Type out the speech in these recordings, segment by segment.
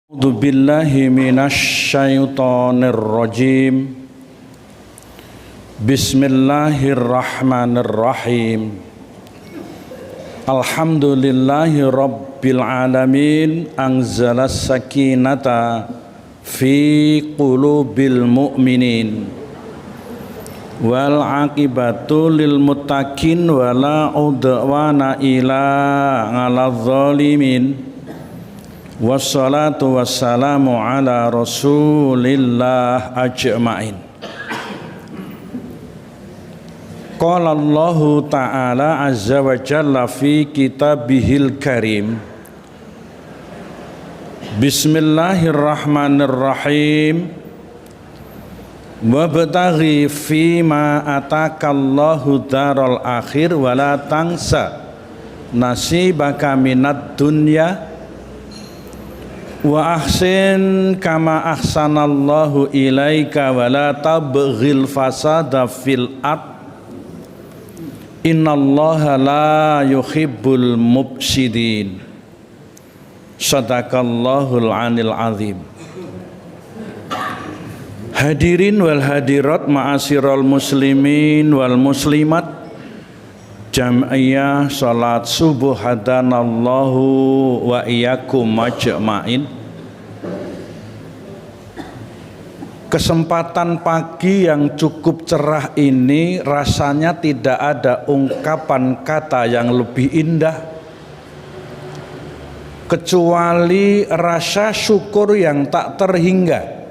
A'udzu billahi minasy syaithanir rajim. Bismillahirrahmanirrahim. Alhamdulillahi rabbil alamin, anzalas sakinata fi qulubil mu'minin wal aqibatu lil muttaqin wala udwana ila 'alal zalimin. Wassalatu wassalamu ala rasulillah ajma'in. Qala Allahu ta'ala azza wa jalla fi kitabihil karim. Bismillahirrahmanirrahim. Wabtaghi fima atakallahu daral akhir wala tansa nasibaka minad dunya wa ahsin kama ahsanallahu ilaika wa la tabghil fasada fil ard innallaha la yuhibbul mufsidin. Sadaqallahul anil azim. Hadirin wal hadirat ma'asyiral muslimin wal muslimat, Jam'iyah salat subuh hadanallahu wa iyyakum majma'in. Kesempatan pagi yang cukup cerah ini rasanya tidak ada ungkapan kata yang lebih indah kecuali rasa syukur yang tak terhingga,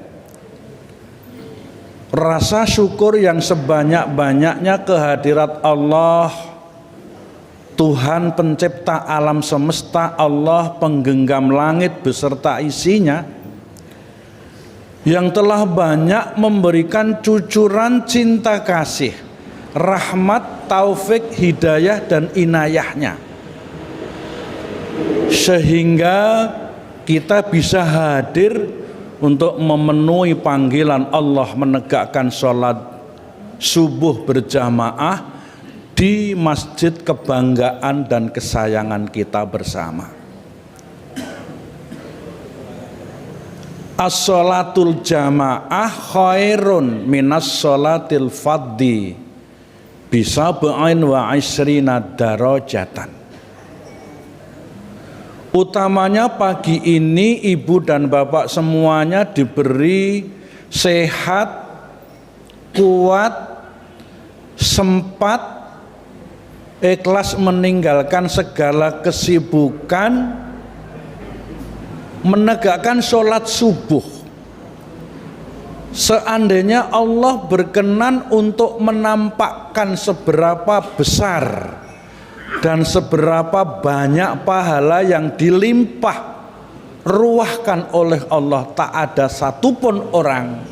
rasa syukur yang sebanyak-banyaknya kehadirat Allah, Tuhan pencipta alam semesta, Allah penggenggam langit beserta isinya, yang telah banyak memberikan cucuran cinta kasih, rahmat, taufik, hidayah dan inayahnya, sehingga kita bisa hadir untuk memenuhi panggilan Allah menegakkan sholat subuh berjamaah di masjid kebanggaan dan kesayangan kita bersama. As-sholatul jamaah khairun minas sholatil fadhi bisab'in wa isrina darajatan. Utamanya pagi ini ibu dan bapak semuanya diberi sehat, kuat, sempat, ikhlas meninggalkan segala kesibukan, menegakkan sholat subuh. Seandainya Allah berkenan untuk menampakkan seberapa besar dan seberapa banyak pahala yang dilimpah ruahkan oleh Allah, tak ada satupun orang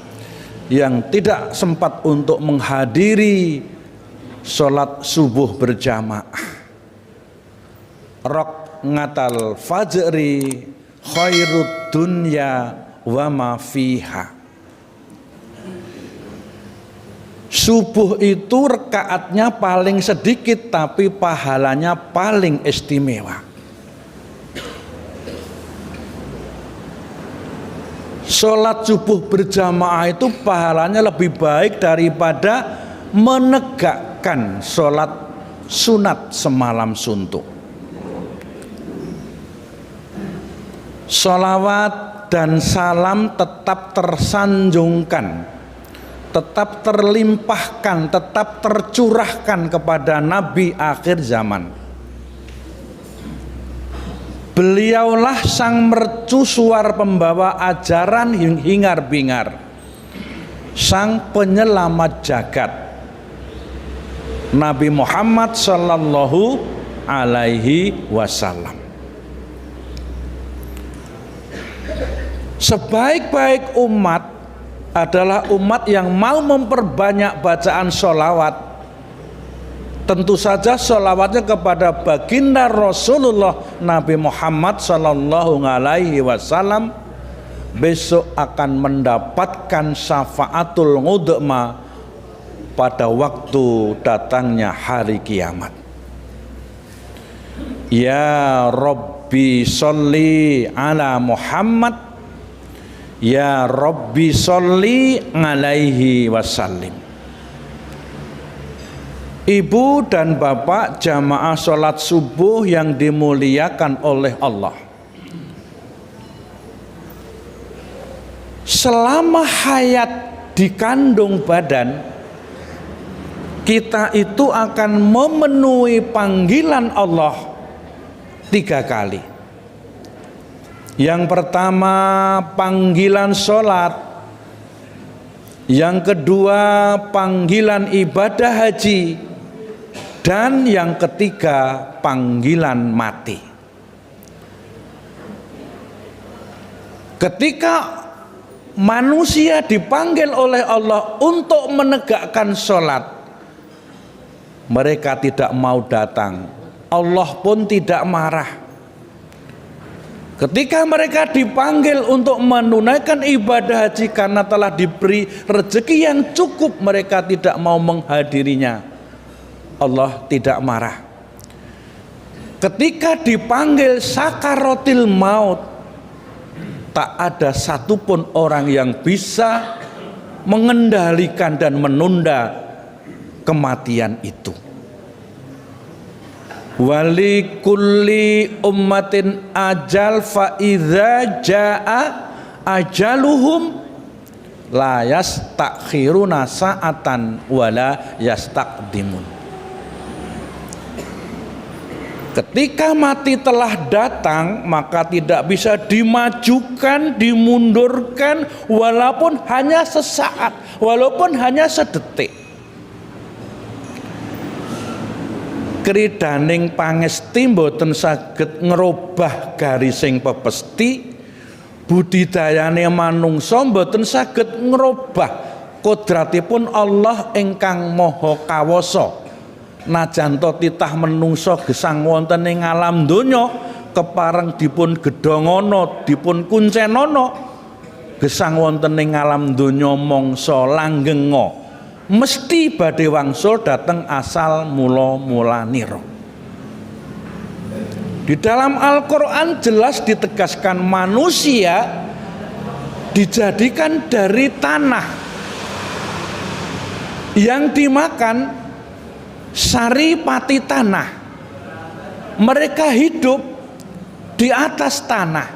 yang tidak sempat untuk menghadiri sholat subuh berjamaah. Rok ngatal fajri khairud dunya wa ma fiha. Subuh itu rakaatnya paling sedikit tapi pahalanya paling istimewa. Sholat subuh berjamaah itu pahalanya lebih baik daripada menegakkan sholat sunat semalam suntuk. Sholawat dan salam tetap tersanjungkan, tetap terlimpahkan, tetap tercurahkan kepada Nabi akhir zaman. Beliaulah sang mercusuar pembawa ajaran hingar-bingar, sang penyelamat jagat, Nabi Muhammad sallallahu alaihi wasallam. Sebaik-baik umat adalah umat yang mau memperbanyak bacaan sholawat. Tentu saja sholawatnya kepada baginda Rasulullah Nabi Muhammad sallallahu alaihi wasallam besok akan mendapatkan syafaatul ngudma pada waktu datangnya hari kiamat. Ya Rabbi sholli ala Muhammad Ya Rabbi sholli alaihi wasallim. Ibu dan bapak jamaah sholat subuh yang dimuliakan oleh Allah, selama hayat di kandung badan, kita itu akan memenuhi panggilan Allah 3 kali. Yang pertama panggilan sholat, yang kedua panggilan ibadah haji, dan yang ketiga panggilan mati. Ketika manusia dipanggil oleh Allah untuk menegakkan sholat, mereka tidak mau datang, Allah pun tidak marah. Ketika mereka dipanggil untuk menunaikan ibadah haji karena telah diberi rezeki yang cukup, mereka tidak mau menghadirinya, Allah tidak marah. Ketika dipanggil sakaratil maut, tak ada satupun orang yang bisa mengendalikan dan menunda kematian itu. Wali kulli ummatin ajal fa idza jaa ajaluhum la yastakhiruna sa'atan wala yastaqdimun. Ketika mati telah datang, maka tidak bisa dimajukan, dimundurkan, walaupun hanya sesaat, walaupun hanya sedetik. Kridaning pangesti mboten saged ngerubah garising pepesti, budidayane manungsa mboten saged ngerubah kodratipun Allah ingkang maha kawasa. Najanto titah menungsa gesang wonten ing alam donya, kepareng dipun gedhongana, dipun kuncenana, gesang wonten ing alam donya mangsa langgenga, mesti badhe wangsul dateng asal mula-mulanira. Di dalam Al-Qur'an jelas ditegaskan manusia dijadikan dari tanah yang dimakan saripati tanah. Mereka hidup di atas tanah.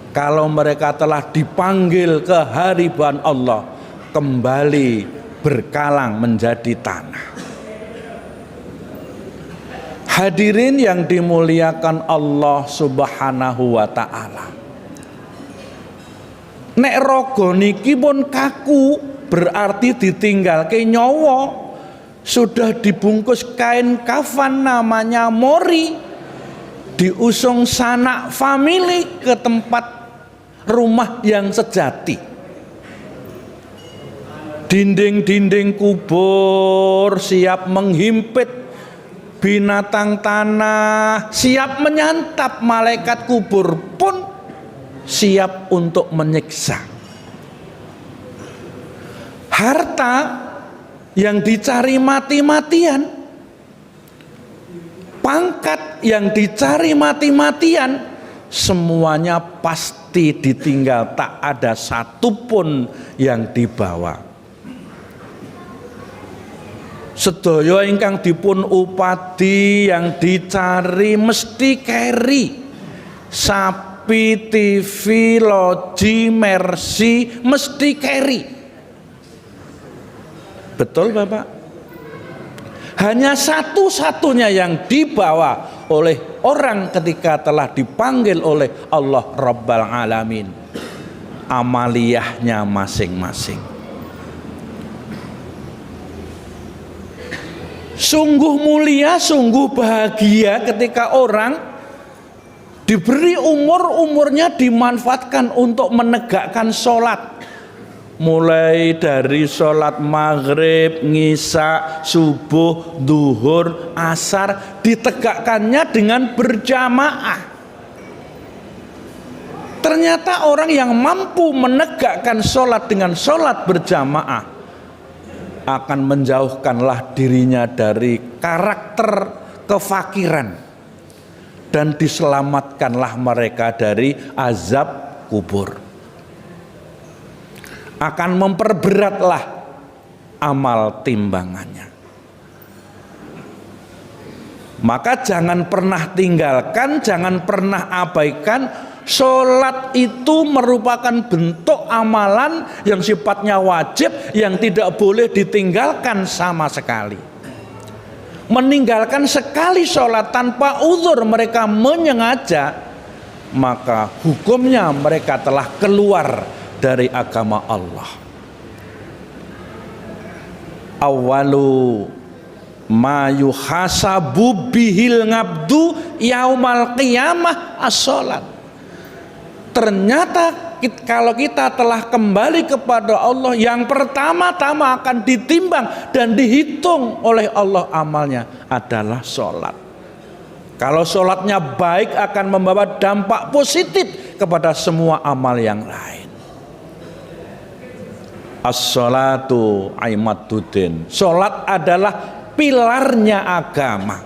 Kalau mereka telah dipanggil ke hariban Allah, kembali berkalang menjadi tanah. Hadirin yang dimuliakan Allah Subhanahu wa ta'ala, nek raga niki pun kaku, berarti ditinggalke nyawa. Sudah dibungkus kain kafan namanya mori, diusung sanak famili ke tempat rumah yang sejati. Dinding-dinding kubur siap menghimpit binatang tanah, siap menyantap, malaikat kubur pun siap untuk menyiksa. Harta yang dicari mati-matian, pangkat yang dicari mati-matian, semuanya pasti ditinggal, tak ada satupun yang dibawa. Sedaya ingkang dipun upadi yang dicari mesti keri, sapi, TV, loji, mercy, mesti keri. Betul Bapak? Hanya satu-satunya yang dibawa oleh orang ketika telah dipanggil oleh Allah Rabbal Alamin, amaliyahnya masing-masing. Sungguh mulia, sungguh bahagia ketika orang diberi umurnya dimanfaatkan untuk menegakkan sholat. Mulai dari sholat maghrib, ngisya, subuh, duhur, asar, ditegakkannya dengan berjamaah. Ternyata orang yang mampu menegakkan sholat dengan sholat berjamaah akan menjauhkanlah dirinya dari karakter kefakiran, dan diselamatkanlah mereka dari azab kubur. akan memperberatlah amal timbangannya. Maka jangan pernah tinggalkan, jangan pernah abaikan. Sholat itu merupakan bentuk amalan yang sifatnya wajib, yang tidak boleh ditinggalkan sama sekali. Meninggalkan sekali sholat tanpa uzur mereka menyengaja, maka hukumnya mereka telah keluar dari agama Allah. Awalu ma yuhasabu bihil ngabdu yaumal qiyamah as-sholat. Ternyata kalau kita telah kembali kepada Allah, yang pertama-tama akan ditimbang dan dihitung oleh Allah amalnya adalah sholat. Kalau sholatnya baik akan membawa dampak positif kepada semua amal yang lain. As-sholatu aimaduddin. Sholat adalah pilarnya agama.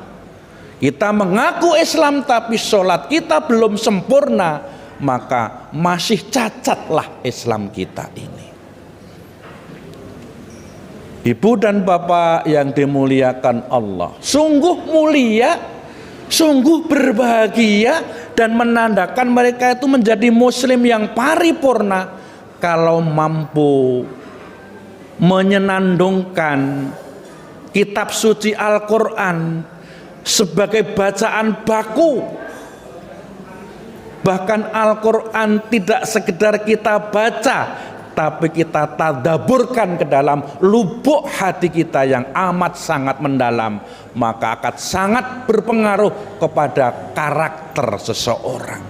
Kita mengaku Islam tapi sholat kita belum sempurna, maka masih cacatlah Islam kita ini. Ibu dan bapak yang dimuliakan Allah, sungguh mulia, sungguh berbahagia, dan menandakan mereka itu menjadi muslim yang paripurna kalau mampu menyenandungkan kitab suci Al-Quran sebagai bacaan baku. Bahkan Al-Quran tidak sekedar kita baca, tapi kita tadaburkan ke dalam lubuk hati kita yang amat sangat mendalam, maka akan sangat berpengaruh kepada karakter seseorang.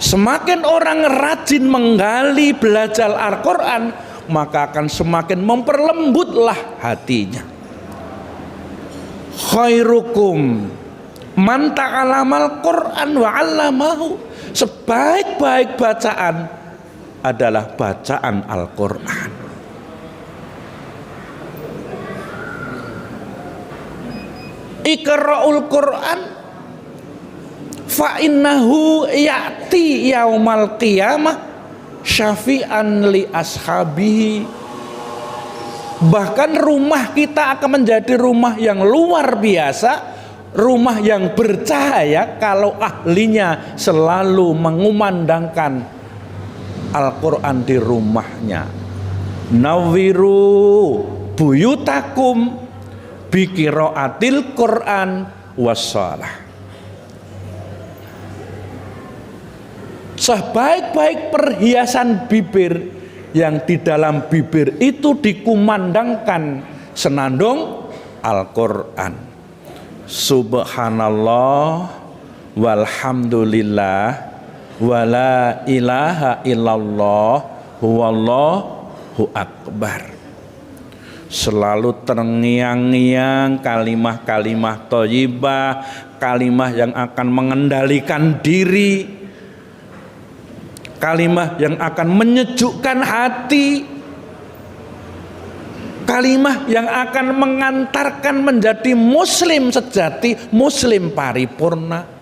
Semakin orang rajin menggali belajar Al-Quran, maka akan semakin memperlembutlah hatinya. Khairukum man ta'alamal Qur'an wa 'allamahu. Sebaik-baik bacaan adalah bacaan Al-Qur'an. Iqra'ul Qur'an fa innahu ya'ti yaumal qiyamah syafi'an li ashabihi. Bahkan rumah kita akan menjadi rumah yang luar biasa, rumah yang bercahaya kalau ahlinya selalu mengumandangkan Al-Quran di rumahnya. Nawiru buyutakum biqiraatil Quran wassalah. Sebaik-baik perhiasan bibir, yang di dalam bibir itu dikumandangkan senandung Al-Quran. Subhanallah walhamdulillah wala ilaha illallah wallahu akbar. Selalu terngiang-ngiang kalimah-kalimah thayyibah, kalimah yang akan mengendalikan diri, kalimah yang akan menyejukkan hati, kalimah yang akan mengantarkan menjadi muslim sejati, muslim paripurna.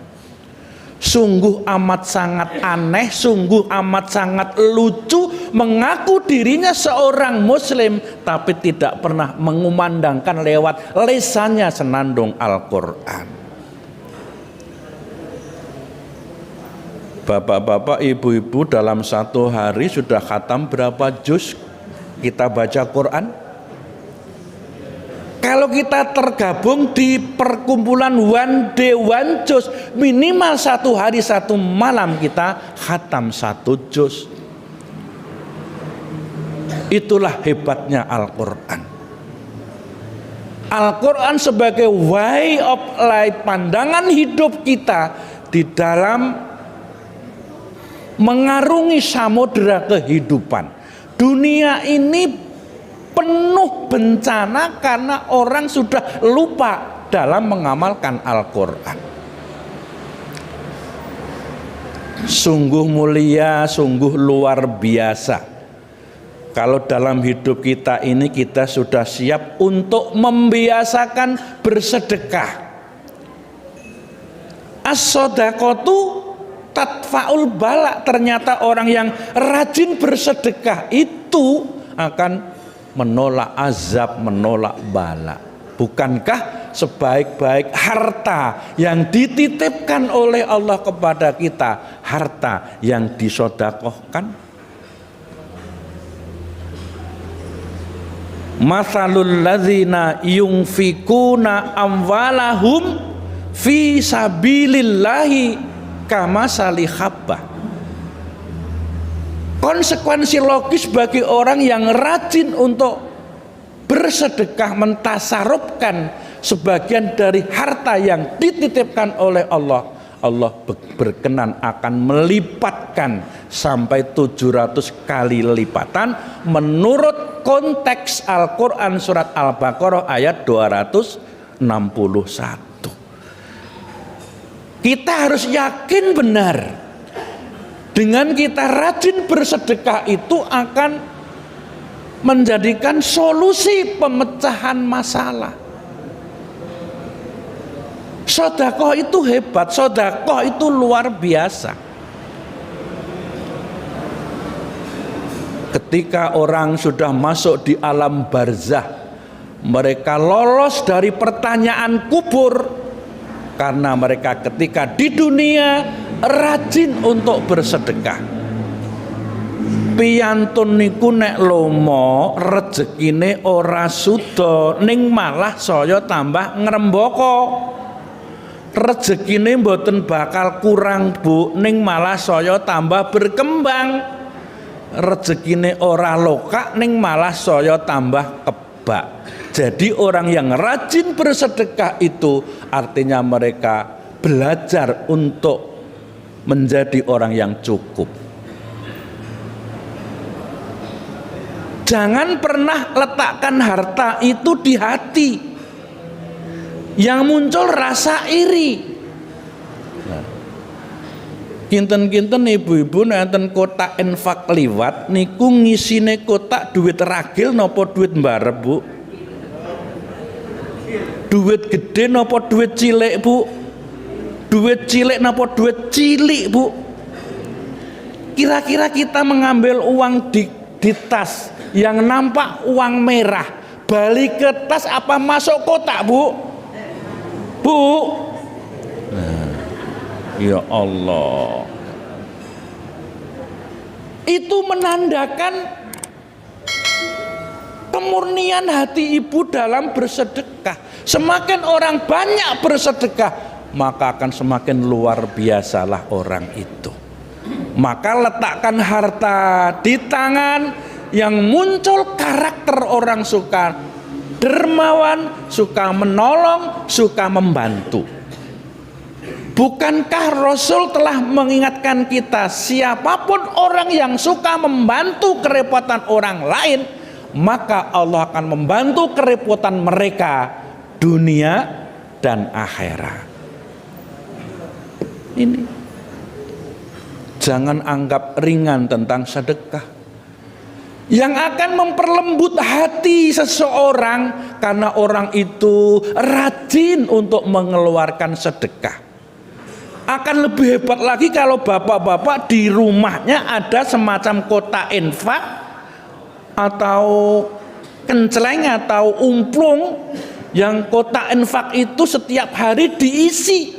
Sungguh amat sangat aneh, sungguh amat sangat lucu mengaku dirinya seorang muslim tapi tidak pernah mengumandangkan lewat lisannya senandung Al-Quran. Bapak-bapak, ibu-ibu, dalam satu hari sudah khatam berapa juz kita baca Quran? Kalau kita tergabung di perkumpulan one day one juz, minimal satu hari satu malam kita khatam satu juz. Itulah hebatnya Al-Quran. Al-Quran sebagai way of life, pandangan hidup kita di dalam mengarungi samudera kehidupan. Dunia ini penuh bencana karena orang sudah lupa dalam mengamalkan Al-Quran. Sungguh mulia, sungguh luar biasa kalau dalam hidup kita ini kita sudah siap untuk membiasakan bersedekah. As-shadaqatu Tatfaul bala, ternyata orang yang rajin bersedekah itu akan menolak azab, menolak bala. Bukankah sebaik-baik harta yang dititipkan oleh Allah kepada kita, harta yang disodakohkan? Mathalul ladzina yunfikuna amwalahum fi sabilillahi kamasali habbah. Konsekuensi logis bagi orang yang rajin untuk bersedekah, mentasarufkan sebagian dari harta yang dititipkan oleh Allah, Allah berkenan akan melipatkan sampai 700 kali lipatan menurut konteks Al-Quran surat Al-Baqarah ayat 261. Kita harus yakin benar, dengan kita rajin bersedekah itu akan menjadikan solusi pemecahan masalah. Sedekah itu hebat, sedekah itu luar biasa. Ketika orang sudah masuk di alam barzah, mereka lolos dari pertanyaan kubur karena mereka ketika di dunia rajin untuk bersedekah. Piyantun niku nek lomo rezekine ora suda, ning malah saya tambah ngrembaka. Rezekine mboten bakal kurang Bu, ning malah saya tambah berkembang. Rezekine ora lokak, ning malah saya tambah kebak. Jadi orang yang rajin bersedekah itu artinya mereka belajar untuk menjadi orang yang cukup. Jangan pernah letakkan harta itu di hati, yang muncul rasa iri. Kinten-kinten ibu-ibu nenten kotak infak liwat niku ngisine kotak duit ragil napa duit mbarep Bu? Duit gede napa duit cilik Bu? Duit cilik napa duit cilik Bu? Kira-kira kita mengambil uang di tas yang nampak uang merah, balik ke tas apa masuk kotak Bu? Bu? Ya Allah, itu menandakan kemurnian hati ibu dalam bersedekah. Semakin orang banyak bersedekah, maka akan semakin luar biasalah orang itu. Maka letakkan harta di tangan yang muncul karakter orang suka dermawan, suka menolong, suka membantu. Bukankah Rasul telah mengingatkan kita, siapapun orang yang suka membantu kerepotan orang lain, maka Allah akan membantu kerepotan mereka dunia dan akhirat. Ini jangan anggap ringan tentang sedekah, yang akan memperlembut hati seseorang karena orang itu rajin untuk mengeluarkan sedekah. Akan lebih hebat lagi kalau bapak-bapak di rumahnya ada semacam kotak infak atau kenceleng atau umplung, yang kotak infak itu setiap hari diisi,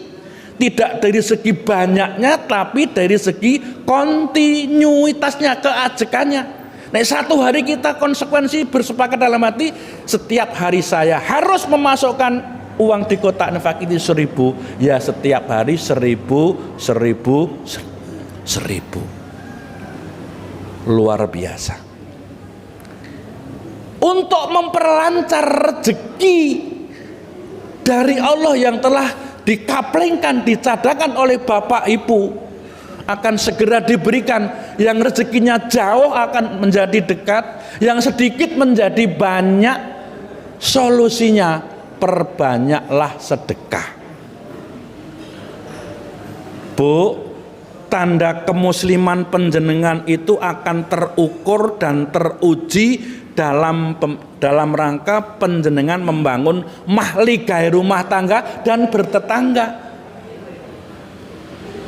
tidak dari segi banyaknya tapi dari segi kontinuitasnya, keajekannya. Nah, satu hari kita konsekuensi bersepakat dalam hati, setiap hari saya harus memasukkan uang di kotak infak ini 1.000, ya setiap hari 1.000. Luar biasa. Untuk memperlancar rezeki dari Allah yang telah dikaplingkan, dicadangkan oleh bapak ibu, akan segera diberikan. Yang rezekinya jauh akan menjadi dekat, yang sedikit menjadi banyak. Solusinya, perbanyaklah sedekah. Bu, tanda kemusliman panjenengan itu akan terukur dan teruji dalam rangka panjenengan membangun mahligai rumah tangga dan bertetangga.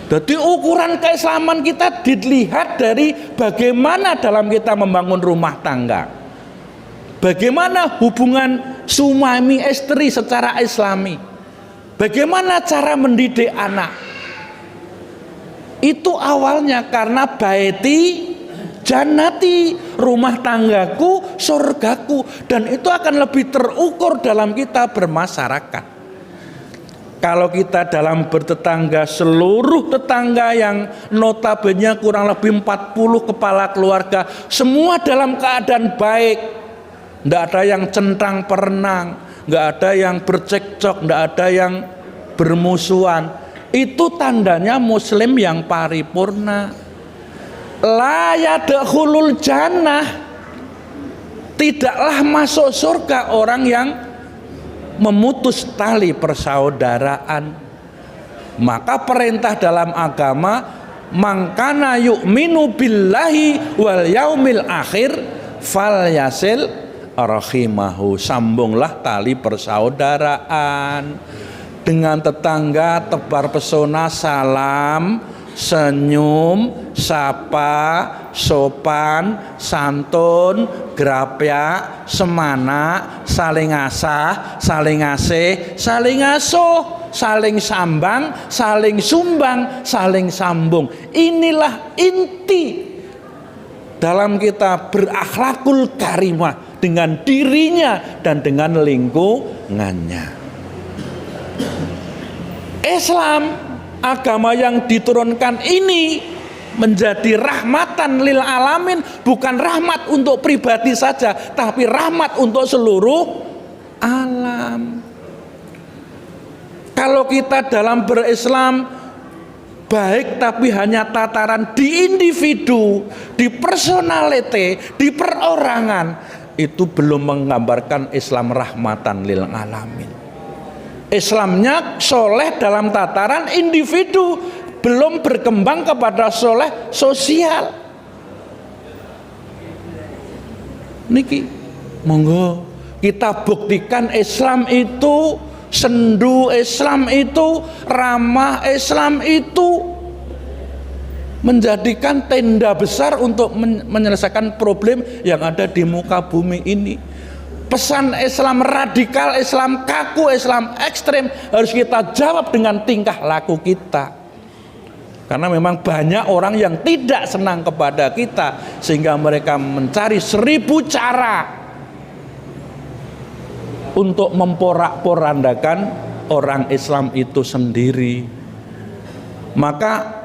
Jadi ukuran keislaman kita dilihat dari bagaimana dalam kita membangun rumah tangga, bagaimana hubungan suami istri secara islami, bagaimana cara mendidik anak. Itu awalnya karena baiti jannati, rumah tanggaku surgaku, dan itu akan lebih terukur dalam kita bermasyarakat. Kalau kita dalam bertetangga, seluruh tetangga yang notabene kurang lebih 40 kepala keluarga, semua dalam keadaan baik, tidak ada yang centang perenang, nggak ada yang bercekcok, nggak ada yang bermusuhan, itu tandanya muslim yang paripurna. La yadkhulul jannah, tidaklah masuk surga orang yang memutus tali persaudaraan. Maka perintah dalam agama, mangkana yu'minu billahi wal yaumil akhir falyasil rahimahu, sambunglah tali persaudaraan. Dengan tetangga tebar pesona salam, senyum, sapa, sopan, santun, grapya, semana, saling asah, saling asih, saling asuh, saling sambang, saling sumbang, saling sambung. Inilah inti dalam kita berakhlakul karimah dengan dirinya dan dengan lingkungannya. Islam, agama yang diturunkan ini menjadi rahmatan lil alamin, bukan rahmat untuk pribadi saja, tapi rahmat untuk seluruh alam. Kalau kita dalam berislam baik tapi hanya tataran di individu, di personality, di perorangan, itu belum menggambarkan Islam rahmatan lil alamin. Islamnya soleh dalam tataran individu, belum berkembang kepada soleh sosial. Niki, monggo kita buktikan Islam itu sendu, Islam itu ramah, Islam itu menjadikan tenda besar untuk menyelesaikan problem yang ada di muka bumi ini. Pesan Islam radikal, Islam kaku, Islam ekstrem harus kita jawab dengan tingkah laku kita. Karena memang banyak orang yang tidak senang kepada kita, sehingga mereka mencari 1000 cara untuk memporak-porandakan orang Islam itu sendiri. Maka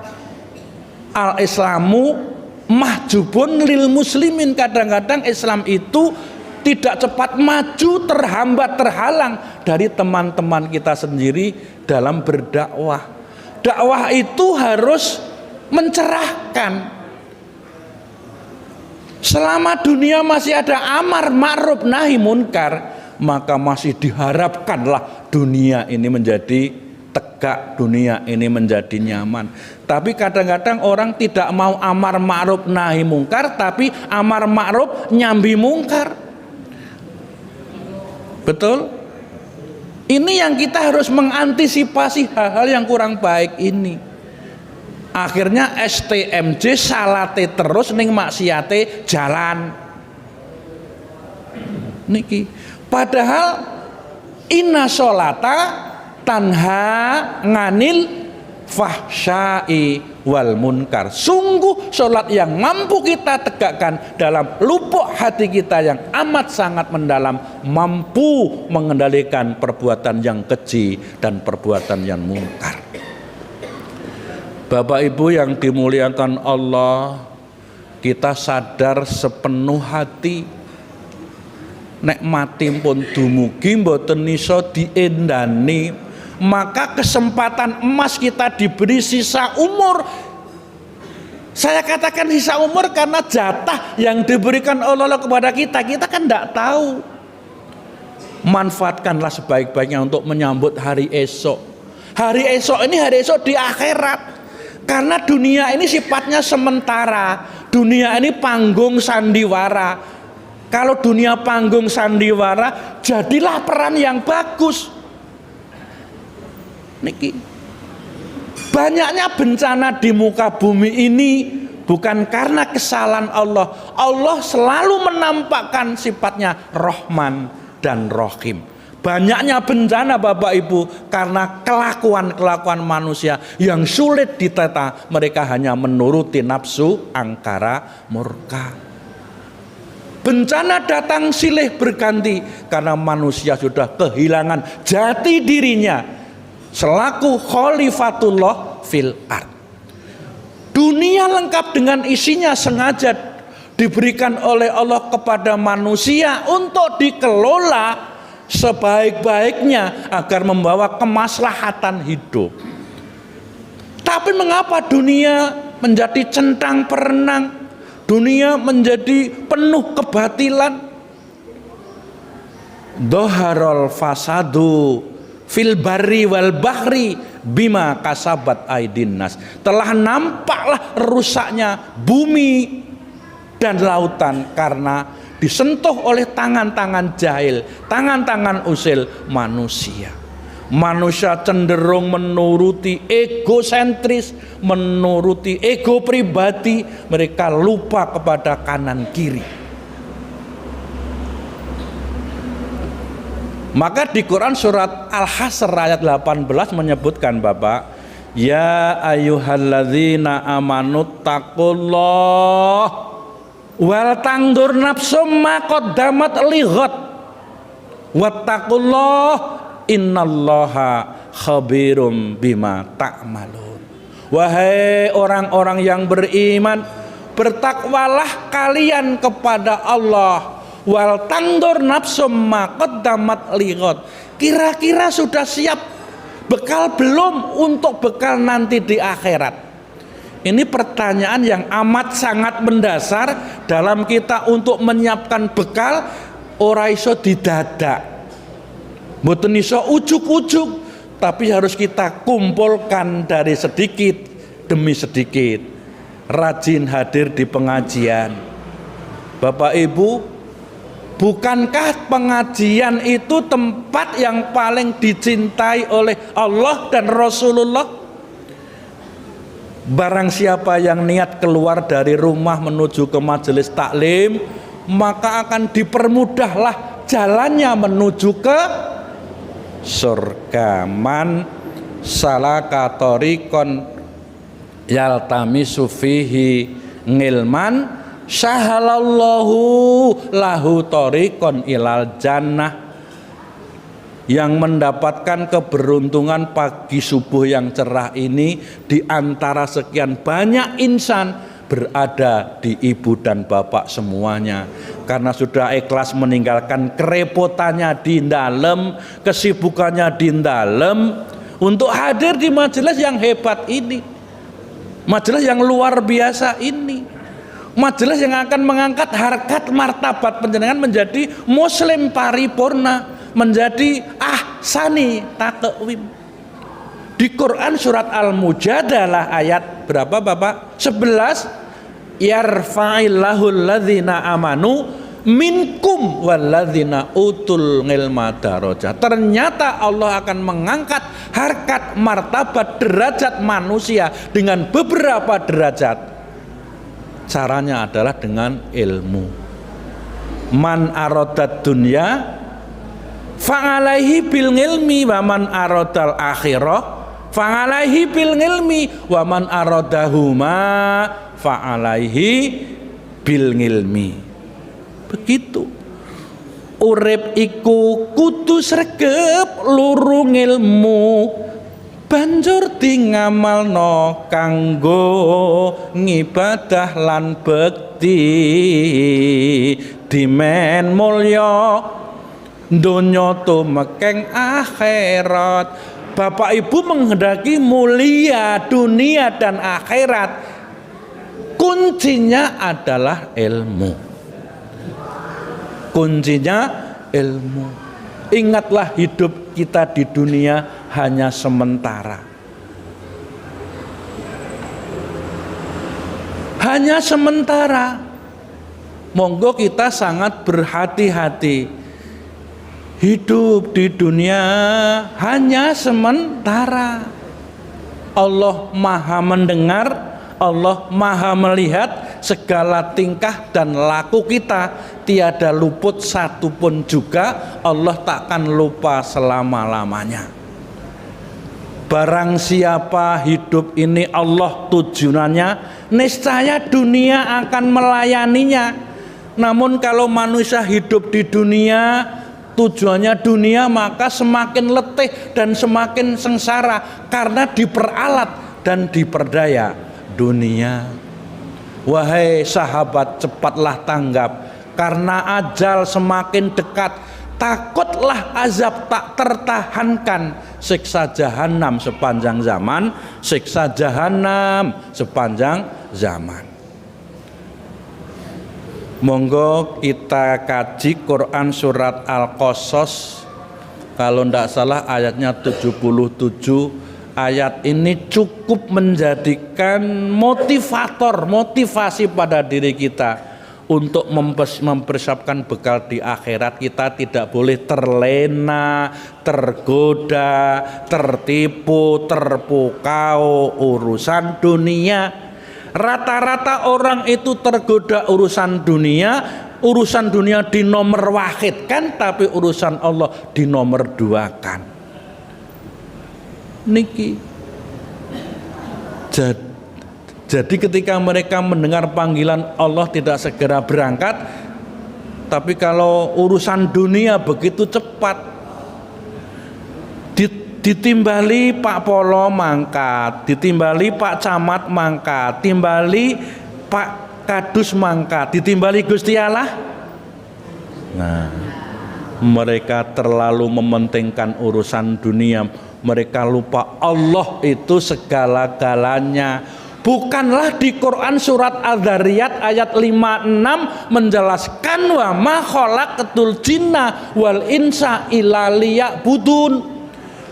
al-Islamu mahjubun lil muslimin, kadang-kadang Islam itu tidak cepat maju, terhambat, terhalang dari teman-teman kita sendiri dalam berdakwah. Dakwah itu harus mencerahkan. Selama dunia masih ada amar ma'ruf nahi munkar, maka masih diharapkanlah dunia ini menjadi tegak, dunia ini menjadi nyaman. Tapi kadang-kadang orang tidak mau amar ma'ruf nahi munkar, tapi amar ma'ruf nyambi munkar. Betul? Ini yang kita harus mengantisipasi hal-hal yang kurang baik ini. Akhirnya STMJ salate terus ning maksiate jalan. Niki. Padahal inna sholata tanha nganil fahsyai wal munkar. Sungguh sholat yang mampu kita tegakkan dalam lubuk hati kita yang amat sangat mendalam, mampu mengendalikan perbuatan yang keji dan perbuatan yang munkar. Bapak Ibu yang dimuliakan Allah, kita sadar sepenuh hati nek mati pun dumugi mboten iso diendani. Maka kesempatan emas kita diberi sisa umur. Saya katakan sisa umur karena jatah yang diberikan Allah kepada kita. Kita kan tidak tahu. Manfaatkanlah sebaik-baiknya untuk menyambut hari esok. Hari esok ini hari esok di akhirat. Karena dunia ini sifatnya sementara. Dunia ini panggung sandiwara. Kalau dunia panggung sandiwara, jadilah peran yang bagus. Niki, Banyaknya bencana di muka bumi ini bukan karena kesalahan Allah. Allah selalu menampakkan sifatnya Rahman dan Rahim. Banyaknya bencana Bapak Ibu karena kelakuan manusia yang sulit ditata. Mereka hanya menuruti nafsu angkara murka. Bencana datang silih berganti karena manusia sudah kehilangan jati dirinya selaku khalifatullah fil ard. Dunia lengkap dengan isinya sengaja diberikan oleh Allah kepada manusia untuk dikelola sebaik-baiknya agar membawa kemaslahatan hidup. Tapi mengapa dunia menjadi centang perenang? Dunia menjadi penuh kebatilan. Dhaharul fasadu fil barri wal bahri bima kasabat aidin nas. Telah nampaklah rusaknya bumi dan lautan karena disentuh oleh tangan-tangan jahil, tangan-tangan usil manusia. Manusia cenderung menuruti egosentris, menuruti ego pribadi. Mereka lupa kepada kanan kiri. Maka di Quran surat Al-Hasr ayat 18 menyebutkan Bapak, ya ayyuhalladzina amanu taqullah wal tangdur nafsum ma qaddamat lighad wattaqullah innallaha khabirum bima ta'malun. Wahai orang-orang yang beriman, bertakwalah kalian kepada Allah. Wal tangdur nafsum ma qaddamat lighad. Kira-kira sudah siap bekal belum untuk bekal nanti di akhirat? Ini pertanyaan yang amat sangat mendasar dalam kita untuk menyiapkan bekal. Ora iso didadak, mboten iso ujuk-ujuk, tapi harus kita kumpulkan dari sedikit demi sedikit. Rajin hadir di pengajian. Bapak Ibu, bukankah pengajian itu tempat yang paling dicintai oleh Allah dan Rasulullah? Barang siapa yang niat keluar dari rumah menuju ke majelis taklim, maka akan dipermudahlah jalannya menuju ke surga. Man salaka tariqan yaltamisu fihi ngilman syahalallahu lahu tariqan ilal jannah. Yang mendapatkan keberuntungan pagi subuh yang cerah ini di antara sekian banyak insan berada di ibu dan bapak semuanya, karena sudah ikhlas meninggalkan kerepotannya di dalam, kesibukannya di dalam untuk hadir di majelis yang hebat ini, majelis yang luar biasa ini, majelis yang akan mengangkat harkat martabat panjenengan menjadi muslim paripurna, menjadi ahsani taqwim. Di Quran surat Al-Mujadalah ayat berapa Bapak? 11. Yarfa'illahu alladzina amanu minkum walladzina utul ilma darajat. Ternyata Allah akan mengangkat harkat martabat derajat manusia dengan beberapa derajat. Caranya adalah dengan ilmu. Man aradad dunya fa'alaihi bil ilmi wa man aradal akhirah fa'alaihi bil ilmi wa man aradahuma fa'alaihi bil ilmi. Begitu. Urip iku kudu sregep luru ilmu, banjur di ngamalno kanggo ngibadah lan bekti dimen mulya donya tumekeng akhirat. Bapak Ibu menghendaki mulia dunia dan akhirat, kuncinya adalah ilmu. Kuncinya ilmu. Ingatlah hidup kita di dunia hanya sementara. Hanya sementara. Monggo kita sangat berhati-hati. Hidup di dunia hanya sementara. Allah maha mendengar, Allah maha melihat segala tingkah dan laku kita, tiada luput satupun juga, Allah takkan lupa selama-lamanya. Barang siapa hidup ini Allah tujuannya, niscaya dunia akan melayaninya. Namun kalau manusia hidup di dunia, tujuannya dunia, maka semakin letih dan semakin sengsara karena diperalat dan diperdaya dunia. Wahai sahabat, cepatlah tanggap, karena ajal semakin dekat. Takutlah azab tak tertahankan, siksa jahanam sepanjang zaman, siksa jahanam sepanjang zaman. Monggo kita kaji Quran surat Al-Qasas, kalau tidak salah ayatnya 77. Ayat ini cukup menjadikan motivasi pada diri kita untuk mempersiapkan bekal di akhirat. Kita tidak boleh terlena, tergoda, tertipu, terpukau urusan dunia. Rata-rata orang itu tergoda urusan dunia di nomor wahidkan, tapi urusan Allah di nomor duakan. Niki. Jadi ketika mereka mendengar panggilan Allah tidak segera berangkat, tapi kalau urusan dunia begitu cepat, ditimbali Pak Polo mangkat, ditimbali Pak Camat mangkat, timbali Pak Kadus mangkat, ditimbali Gusti Allah. Nah, mereka terlalu mementingkan urusan dunia, mereka lupa Allah itu segala-galanya. Bukanlah di Quran surat Al-Dzariyat ayat 56 menjelaskan wa ma khalaqatul jinna wal insa illa liya'budun.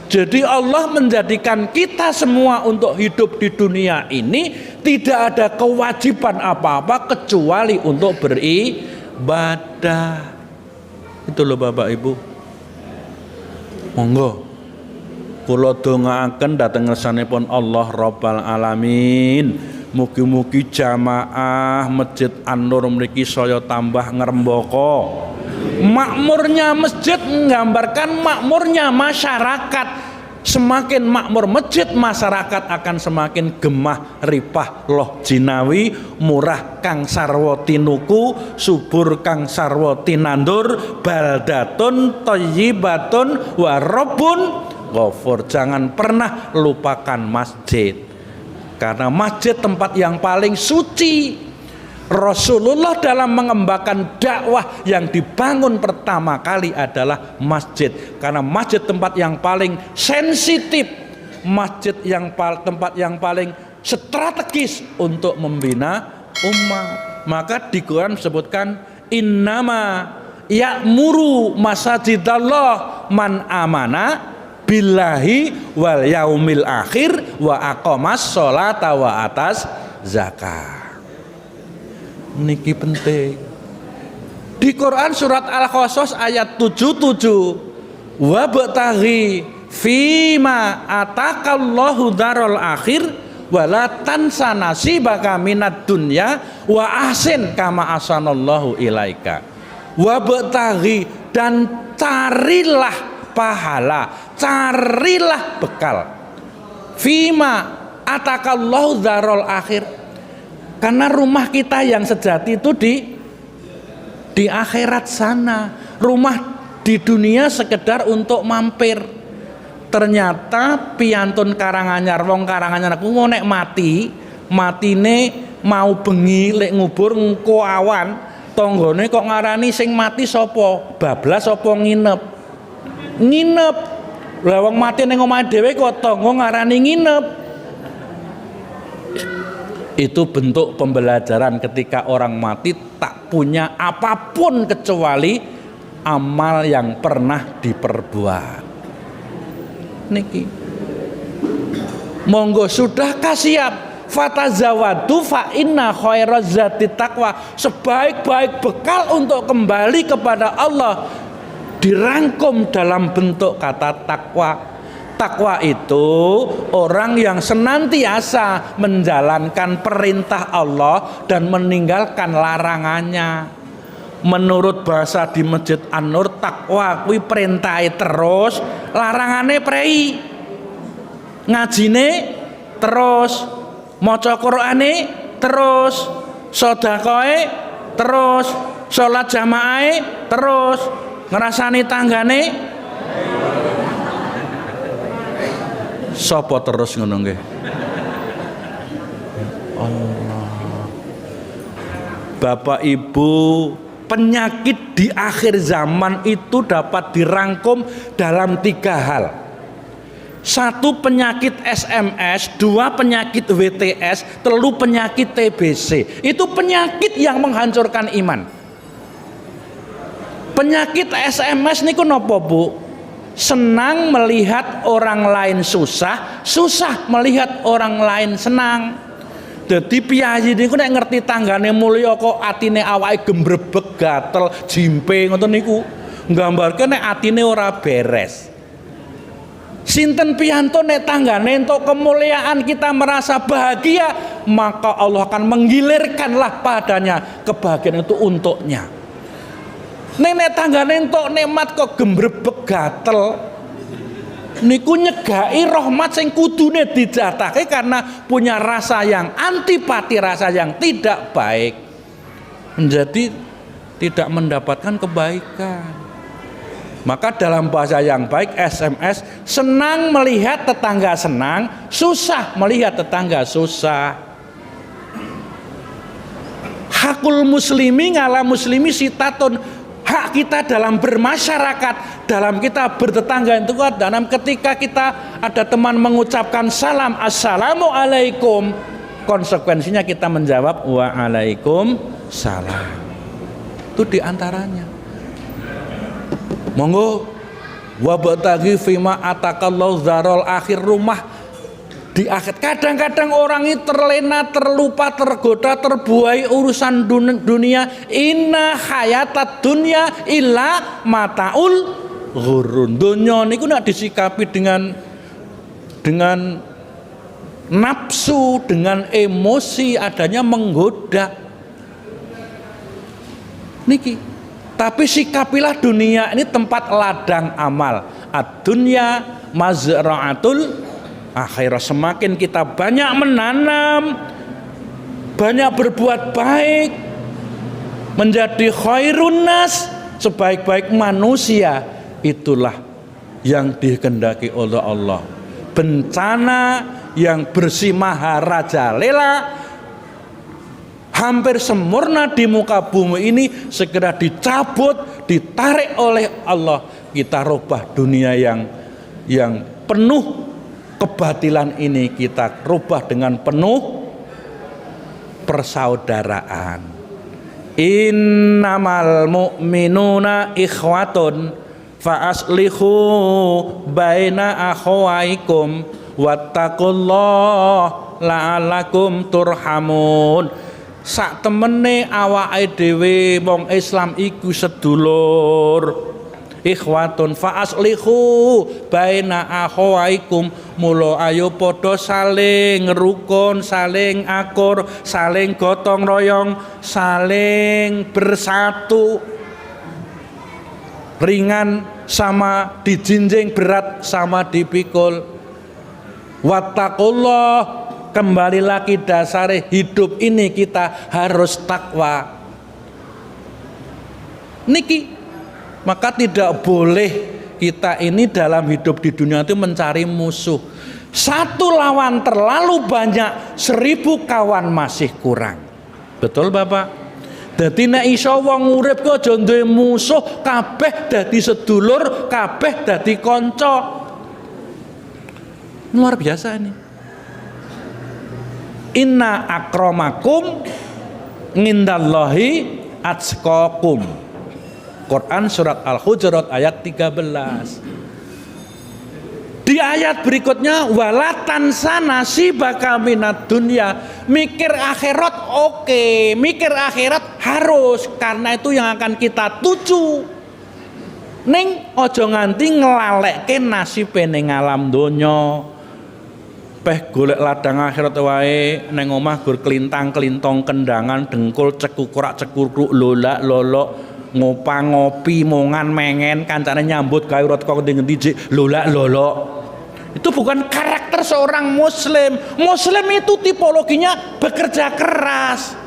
Jadi Allah menjadikan kita semua untuk hidup di dunia ini tidak ada kewajiban apa-apa kecuali untuk beribadah. Itu loh Bapak Ibu. Monggo kula dongaaken dhateng ngersanipun Allah Rabbal Alamin, mugi-mugi jamaah Masjid An-Nur mriki saya tambah ngrembaka. Makmurnya masjid menggambarkan makmurnya masyarakat. Semakin makmur masjid, masyarakat akan semakin gemah ripah loh jinawi, murah kang sarwa tinuku, subur kang sarwa tinandur, baldatun thayyibatun wa rabbun ghafur. Jangan pernah lupakan masjid, karena masjid tempat yang paling suci. Rasulullah dalam mengembangkan dakwah yang dibangun pertama kali adalah masjid, karena masjid tempat yang paling sensitif, masjid yang tempat yang paling strategis untuk membina umat. Maka di Quran disebutkan innama ya'muru masajidallah man amana billahi wal yaumil akhir wa aqamas sholata wa atas zakat. Niki penting. Di Quran surat Al-Qasas ayat 77, wa bataghi fima atakallahu darul akhir wala tansa nasibaka minad dunya wa ahsin kama ahsanallahu ilaika. Wa bataghi, dan carilah pahala, carilah bekal. Fima atakallahu darul akhir, karena rumah kita yang sejati itu di akhirat sana. Rumah di dunia sekedar untuk mampir. Ternyata piantun Karanganyar, wong Karanganyar aku nek matine mau bengi lek ngubur engko awan, tanggane kok ngarani sing mati sapa? Bablas apa nginep? Nginep. Lah wong mati ning omahe dhewe kok tangga ngarani nginep. Itu bentuk pembelajaran ketika orang mati tak punya apapun kecuali amal yang pernah diperbuat. Niki. Monggo sudahkah siap? Fatazawadu fa inna khairaz zati taqwa. Sebaik-baik bekal untuk kembali kepada Allah dirangkum dalam bentuk kata takwa. Takwa itu orang yang senantiasa menjalankan perintah Allah dan meninggalkan larangannya. Menurut bahasa di Masjid An-Nur, takwa kuwi perintahe terus, larangane prei. Ngajine terus, maca Qur'ane terus, sedekahe terus, salat jamaahe terus, ngrasani tanggane. Sopo terus ngono nggih? Allah. Bapak Ibu, penyakit di akhir zaman itu dapat dirangkum dalam 3 hal. 1 penyakit SMS, 2 penyakit WTS, 3 penyakit TBC. Itu penyakit yang menghancurkan iman. Penyakit SMS niku napa, Bu? Senang melihat orang lain susah, susah melihat orang lain senang. Dadi piyayi niku nek ngerti tanggane mulya kok atine awake gembrebeg gatel jimpe ngoten niku nggambarke nek atine ora beres. Sinten piyanto nek tanggane entuk kemuliaan kita merasa bahagia, maka Allah akan menggilirkanlah padanya kebahagiaan itu untuknya. Nek tanggane entuk nikmat kok gembrebeg gatel, niku nyegai rahmat sing kudune dijatake karena punya rasa yang antipati, rasa yang tidak baik, menjadi tidak mendapatkan kebaikan. Maka dalam bahasa yang baik SMS, senang melihat tetangga senang, susah melihat tetangga susah. Hakul muslimi ngala muslimi sitatun, hak kita dalam bermasyarakat, dalam kita bertetangga itu dalam ketika kita ada teman mengucapkan salam assalamualaikum, konsekuensinya kita menjawab waalaikumsalam. Itu diantaranya. Monggo wabtaghi fima atakallahu dzarul akhir, rumah di akhir. Kadang-kadang orang itu terlena, terlupa, tergoda, terbuai urusan dunia. Inna hayatat dunya illa mataul ghurun. Dunia niku nek disikapi dengan nafsu, dengan emosi, adanya menggoda. Niki. Tapi sikapilah dunia ini tempat ladang amal. Ad-dunya mazra'atul akhirah. Semakin kita banyak menanam, banyak berbuat baik, menjadi khairun nas, sebaik-baik manusia, itulah yang dikehendaki oleh Allah. Bencana yang bersimaharajalela hampir sempurna di muka bumi ini segera dicabut, ditarik oleh Allah. Kita rubah dunia yang penuh kebatilan ini, kita rubah dengan penuh persaudaraan. Innamal mu'minuna ikhwatun fa aslihu baina akhawaikum wattaqullaha la'allakum turhamun. Sak temene awake dhewe wong Islam iku sedulur. Ikhwatun fa aslihu baina akhawaikum, mula ayo padha saling rukun, saling akur, saling gotong royong, saling bersatu. Ringan sama dijinjing, berat sama dipikul. Wattaqullah, kembali lagi dasare hidup ini kita harus takwa. Niki, maka tidak boleh kita ini dalam hidup di dunia itu mencari musuh. Satu lawan terlalu banyak, 1000 kawan masih kurang. Betul Bapak? Dadi nek iso wong urip ku aja duwe musuh, kabeh dadi sedulur, kabeh dadi kanca. Luar biasa ini. Inna akramakum ngindallahi atqakum. Quran surat Al-Hujurat ayat 13. Di ayat berikutnya wala tansa nasibaka minad dunya. Mikir akhirat oke, mikir akhirat harus, karena itu yang akan kita tuju. Ning aja nganti nglalekke nasibe ning alam donya. Peh golek ladang akhirat wae ning omah gur klintang-klintong kendangan dengkul cekukurak-cekuruk lolak lolok ngopang ngopi mongan mengen kancane nyambut gawe urut kok ngendi jik lolak lolok. Itu bukan karakter seorang muslim. Muslim itu tipologinya bekerja keras.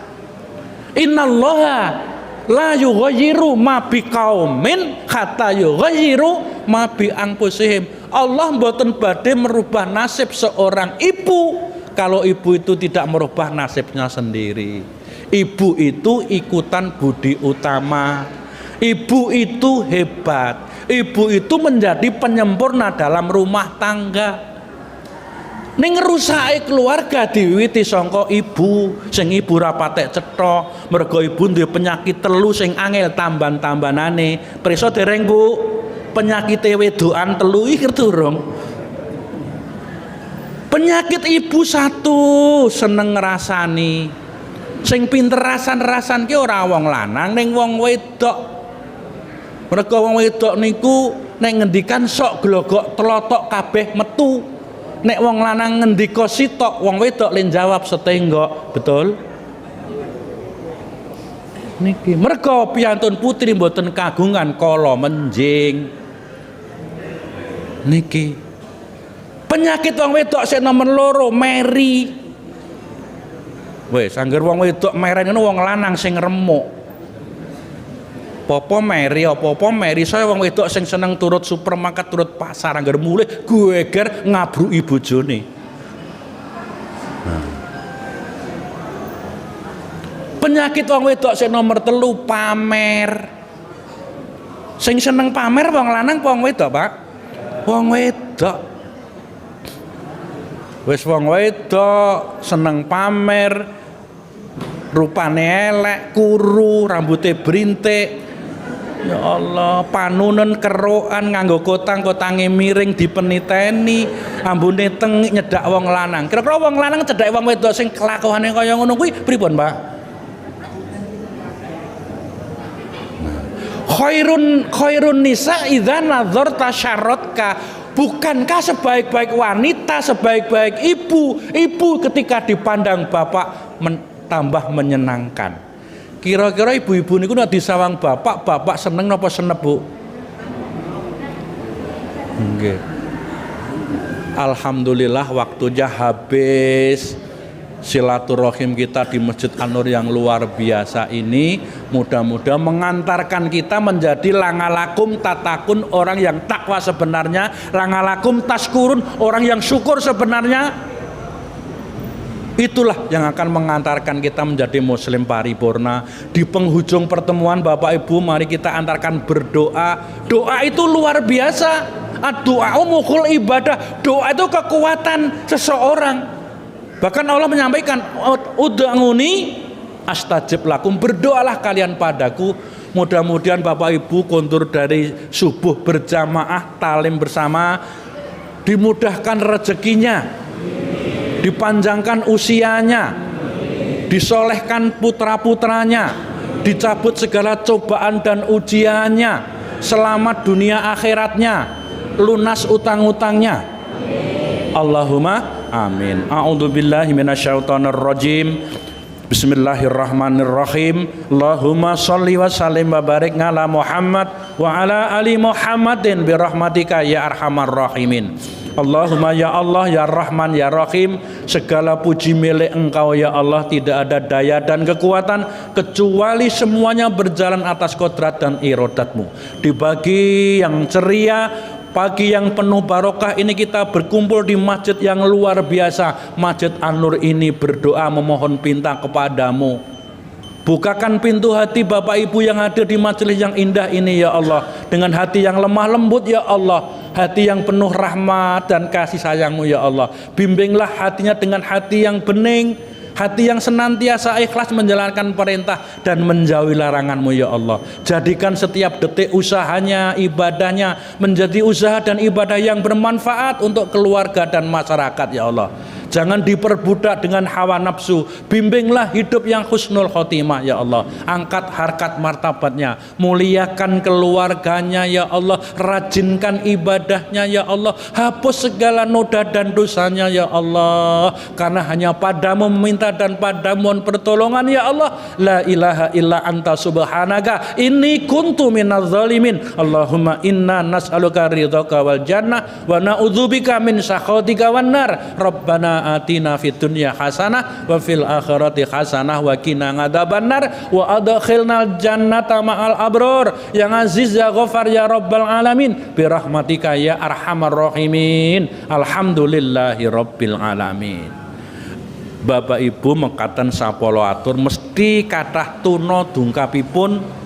Innallaha la yughayyiru ma biqaumin hatta yughayyiru ma bi anfusihim. Allah mboten badhe merubah nasib seorang ibu kalau ibu itu tidak merubah nasibnya sendiri. Ibu itu ikutan budi utama. Ibu itu hebat. Ibu itu menjadi penyempurna dalam rumah tangga. Ning rusake keluarga diwiwiti saka ibu, sing ibu ra patek cetha, mergo ibu duwe penyakit telu sing angel tamban-tambanane. Prisa dereng Bu? Penyakit wedokan telu iki durung. Penyakit ibu satu seneng ngrasani. Sing pinter rasan-rasan ki ora wong lanang ning wong wedok. Mergo wong wedok niku nek ngendikan sok glogok telotok kabeh metu. Nek wong lanang ngendika sitok, wong wedok len jawab setenggok, betul? Niki mergo piyantun putri mboten kagungan kala menjing. Niki penyakit wong wedok sing nomor loro meri. Wis angger wong wedok meri ngono wong lanang sing remuk. Popo meri apa-apa meri saya wong wedok sing seneng turut supermarket turut pasar angger mulih geger ngabruki bojone. Penyakit wong wedok sing nomor telu pamer. Sing seneng pamer wong lanang apa wong wedok, Pak? Wong wedok. Wis wong wedok seneng pamer, rupane elek, kuru, rambutnya berintik. Ya Allah, panunen kerokan nganggo kotang-kotange miring dipeniteni, ambune tengik nyedak wong lanang. Kira-kira wong lanang cedhak wong wedok sing kelakuane kaya ngono kuwi pripun, Pak? Khairun nisa idza nadzarta syarratka. Bukankah sebaik-baik wanita, sebaik-baik ibu ketika dipandang bapak tambah menyenangkan. Kira-kira ibu-ibu niku nek disawang bapak seneng napa senep, Bu? Nggih. Alhamdulillah waktunya habis. Silaturahim kita di Masjid An-Nur yang luar biasa ini mudah-mudahan mengantarkan kita menjadi langalakum tatakun, orang yang takwa sebenarnya, langalakum taskurun, orang yang syukur sebenarnya. Itulah yang akan mengantarkan kita menjadi muslim paripurna. Di penghujung pertemuan Bapak Ibu, mari kita antarkan berdoa. Doa itu luar biasa. Doa mukhul ibadah. Doa itu kekuatan seseorang. Bahkan Allah menyampaikan, ud'uni astajib lakum, berdoalah kalian padaku. Mudah-mudahan Bapak Ibu kontur dari subuh berjamaah talim bersama dimudahkan rezekinya, dipanjangkan usianya, disolehkan putra-putranya, dicabut segala cobaan dan ujiannya, selamat dunia akhiratnya, lunas utang-utangnya. Allahumma amin. A'udzubillahi minasyaitonir rajim. Bismillahirrahmanirrahim. Allahumma sholli wa sallim wa barik ala Muhammad wa ala ali Muhammadin bi rahmatika ya arhamar rahimin. Allahumma ya Allah ya Rahman ya Rahim, segala puji milik Engkau ya Allah, tidak ada daya dan kekuatan kecuali semuanya berjalan atas kodrat dan iradatmu. Di pagi yang ceria, pagi yang penuh barokah ini kita berkumpul di masjid yang luar biasa, Masjid An-Nur ini, berdoa memohon pinta kepadamu. Bukakan pintu hati Bapak Ibu yang ada di majelis yang indah ini ya Allah, dengan hati yang lemah lembut ya Allah, hati yang penuh rahmat dan kasih sayangmu ya Allah. Bimbinglah hatinya dengan hati yang bening, hati yang senantiasa ikhlas menjalankan perintah dan menjauhi laranganmu ya Allah. Jadikan setiap detik usahanya, ibadahnya menjadi usaha dan ibadah yang bermanfaat untuk keluarga dan masyarakat ya Allah. jangan diperbudak dengan hawa nafsu. Bimbinglah hidup yang husnul khotimah ya Allah. Angkat harkat martabatnya, muliakan keluarganya ya Allah, rajinkan ibadahnya ya Allah, hapus segala noda dan dosanya ya Allah, karena hanya padamu meminta dan padamu mohon pertolongan ya Allah. La ilaha illa anta subhanaka inni kuntu minadz zalimin. Allahumma inna nas'aluka ridhaka wal jannah wa na'udzubika min sakhatika wan nar. Rabbana atina fid dunya hasanah wa fil akhirati hasanah wa qina adzabannar wa adkhilnal jannata ma'al abror. Yang aziz ya ghafar ya rabbal alamin bi rahmatika ya arhamar rahimin. Alhamdulillahi rabbil alamin. Bapak Ibu mekaten sapala atur mesti kathah tuna dungkapipun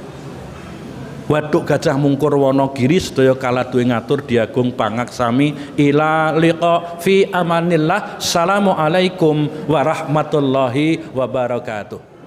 Waduk Gajah Mungkur Wonogiri sedaya kala duwe ngatur diagung pangaksami ila liqa fi amanillah. Assalamualaikum warahmatullahi wabarakatuh.